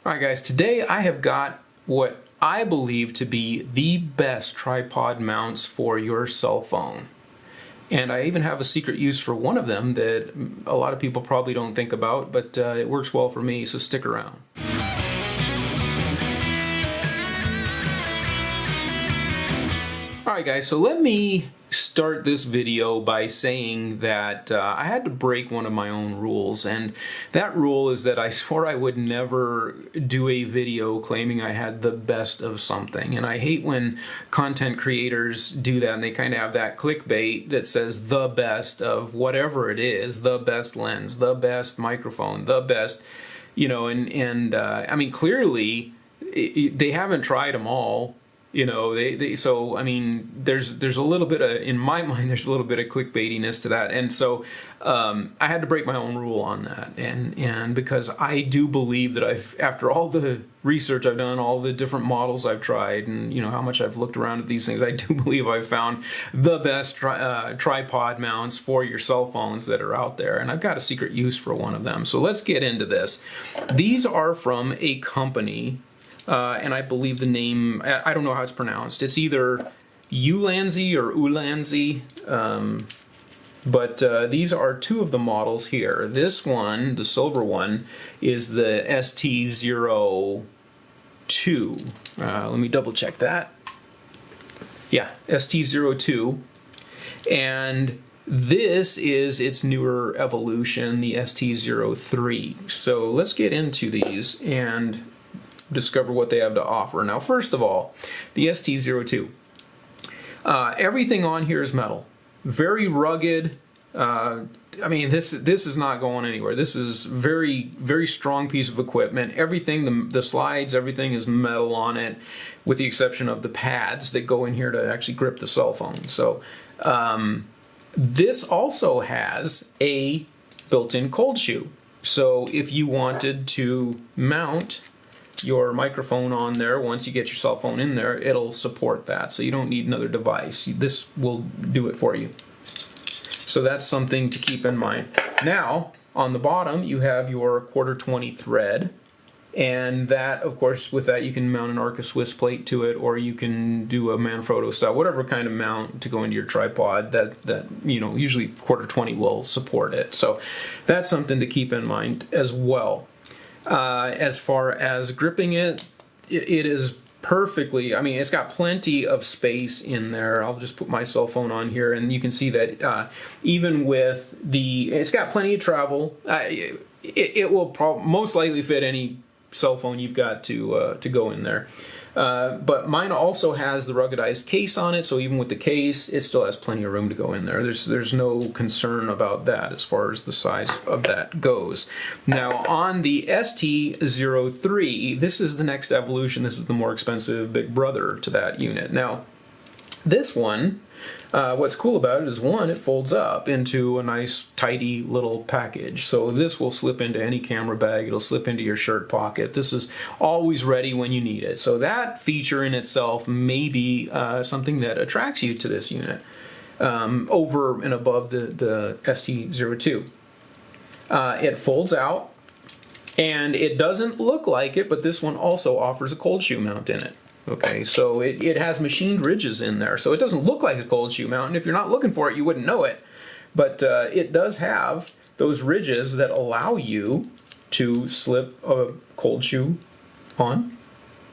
Alright guys, today I have got what I believe to be the best tripod mounts for your cell phone. And I even have a secret use for one of them that a lot of people probably don't think about, but it works well for me, so stick around. Alright guys, so let me start this video by saying that I had to break one of my own rules, and that rule is that I swore I would never do a video claiming I had the best of something. And I hate when content creators do that and they kind of have that clickbait that says the best of whatever it is, the best lens, the best microphone, the best, you know, I mean, clearly they haven't tried them all. You know, so I mean, there's a little bit of, in my mind, there's a little bit of clickbaitiness to that, and so I had to break my own rule on that, and because I do believe that after all the research I've done, all the different models I've tried, and you know how much I've looked around at these things, I do believe I've found the best tripod mounts for your cell phones that are out there, and I've got a secret use for one of them. So let's get into this. These are from a company. And I believe the name, I don't know how it's pronounced. It's either Ulanzi or Ulanzi, but these are two of the models here. This one, the silver one, is the ST02. Let me double check that. Yeah, ST02. And this is its newer evolution, the ST03. So let's get into these and discover what they have to offer. Now, first of all, the ST02. Everything on here is metal. Very rugged. I mean, this is not going anywhere. This is very, very strong piece of equipment. Everything, the slides, everything is metal on it, with the exception of the pads that go in here to actually grip the cell phone. So, this also has a built-in cold shoe. So, if you wanted to mount your microphone on there, once you get your cell phone in there, it'll support that, so you don't need another device. This will do it for you. So that's something to keep in mind. Now, on the bottom, you have your 1/4-20 thread, and that, of course, with that you can mount an Arca Swiss plate to it, or you can do a Manfrotto style, whatever kind of mount to go into your tripod that you know, usually 1/4-20 will support it. So that's something to keep in mind as well. As far as gripping it is perfectly, I mean, it's got plenty of space in there. I'll just put my cell phone on here, and you can see that even with it's got plenty of travel. It will most likely fit any cell phone you've got to go in there. But mine also has the ruggedized case on it, so even with the case, it still has plenty of room to go in there. There's no concern about that as far as the size of that goes. Now, on the ST03, this is the next evolution. This is the more expensive big brother to that unit. Now, this one, what's cool about it is, one, it folds up into a nice tidy little package. So this will slip into any camera bag, it'll slip into your shirt pocket. This is always ready when you need it. So that feature in itself may be something that attracts you to this unit over and above the ST02. It folds out, and it doesn't look like it, but this one also offers a cold shoe mount in it. Okay, so it has machined ridges in there, so it doesn't look like a cold shoe mount, and if you're not looking for it, you wouldn't know it. But it does have those ridges that allow you to slip a cold shoe on.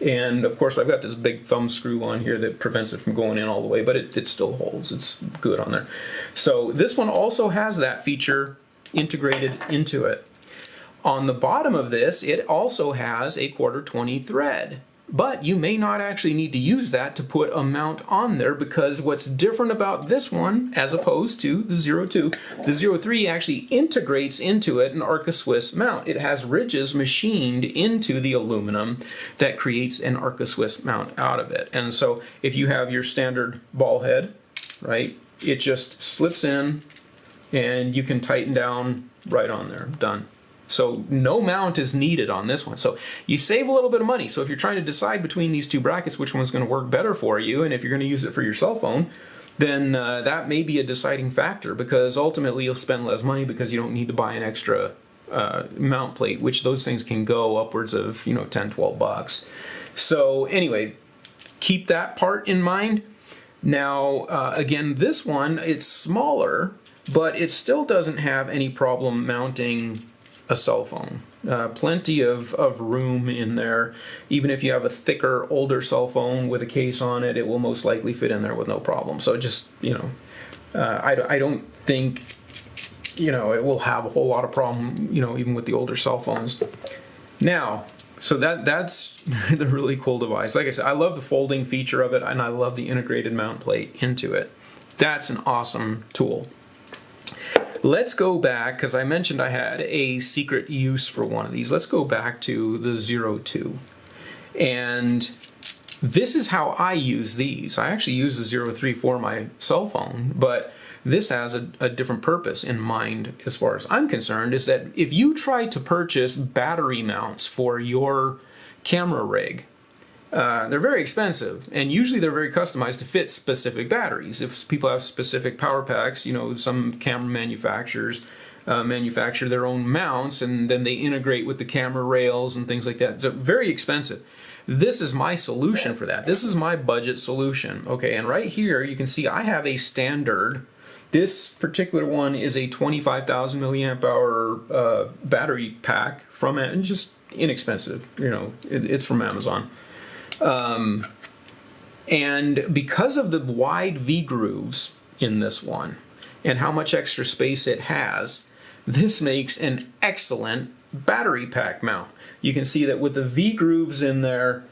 And of course, I've got this big thumb screw on here that prevents it from going in all the way, but it still holds. It's good on there. So this one also has that feature integrated into it. On the bottom of this, it also has a 1/4-20 thread. But you may not actually need to use that to put a mount on there, because what's different about this one as opposed to the 02, the 03 actually integrates into it an Arca Swiss mount. It has ridges machined into the aluminum that creates an Arca Swiss mount out of it. And so if you have your standard ball head, right, it just slips in and you can tighten down right on there. Done. So no mount is needed on this one. So you save a little bit of money. So if you're trying to decide between these two brackets which one's going to work better for you, and if you're going to use it for your cell phone, then that may be a deciding factor, because ultimately you'll spend less money because you don't need to buy an extra mount plate, which those things can go upwards of, you know, 10, 12 bucks. So anyway, keep that part in mind. Now, again, this one, it's smaller, but it still doesn't have any problem mounting a cell phone. Plenty of room in there. Even if you have a thicker, older cell phone with a case on it, it will most likely fit in there with no problem. So just, you know, I don't think, you know, it will have a whole lot of problem, you know, even with the older cell phones. Now, so that's the really cool device. Like I said, I love the folding feature of it, and I love the integrated mount plate into it. That's an awesome tool. Let's go back, because I mentioned I had a secret use for one of these. Let's go back to the 02. And this is how I use these. I actually use the 03 for my cell phone, but this has a different purpose in mind as far as I'm concerned, is that if you try to purchase battery mounts for your camera rig, they're very expensive, and usually they're very customized to fit specific batteries. If people have specific power packs, you know, some camera manufacturers manufacture their own mounts, and then they integrate with the camera rails and things like that. It's very expensive. This is my solution for that. This is my budget solution. Okay, and right here you can see I have a standard. This particular one is a 25,000 milliamp hour battery pack from it, and just inexpensive. You know, it's from Amazon. And because of the wide V-grooves in this one and how much extra space it has, this makes an excellent battery pack mount. You can see that with the V-grooves in there,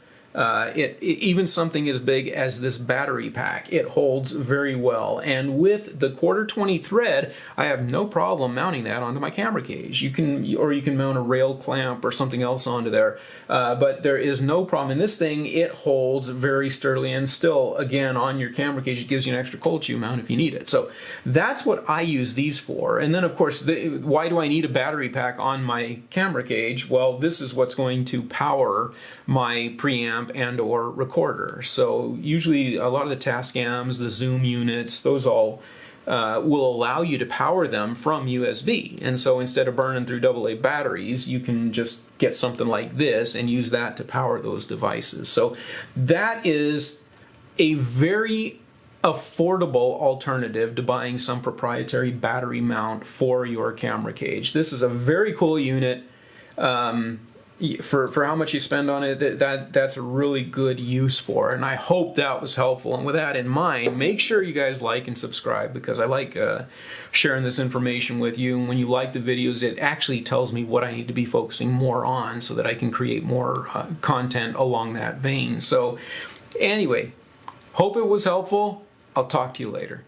even something as big as this battery pack, it holds very well. And with the 1/4-20 thread, I have no problem mounting that onto my camera cage. You can mount a rail clamp or something else onto there, but there is no problem. In this thing, it holds very sturdily, and still, again, on your camera cage, it gives you an extra cold shoe mount if you need it. So that's what I use these for. And then, of course, why do I need a battery pack on my camera cage? Well, this is what's going to power my preamp and or recorder. So usually a lot of the Tascams, the zoom units, those all will allow you to power them from USB. And so instead of burning through AA batteries, you can just get something like this and use that to power those devices. So that is a very affordable alternative to buying some proprietary battery mount for your camera cage. This is a very cool unit. For how much you spend on it, that's a really good use for it, and I hope that was helpful. And with that in mind, make sure you guys like and subscribe, because I like sharing this information with you. And when you like the videos, it actually tells me what I need to be focusing more on so that I can create more content along that vein. So anyway, hope it was helpful. I'll talk to you later.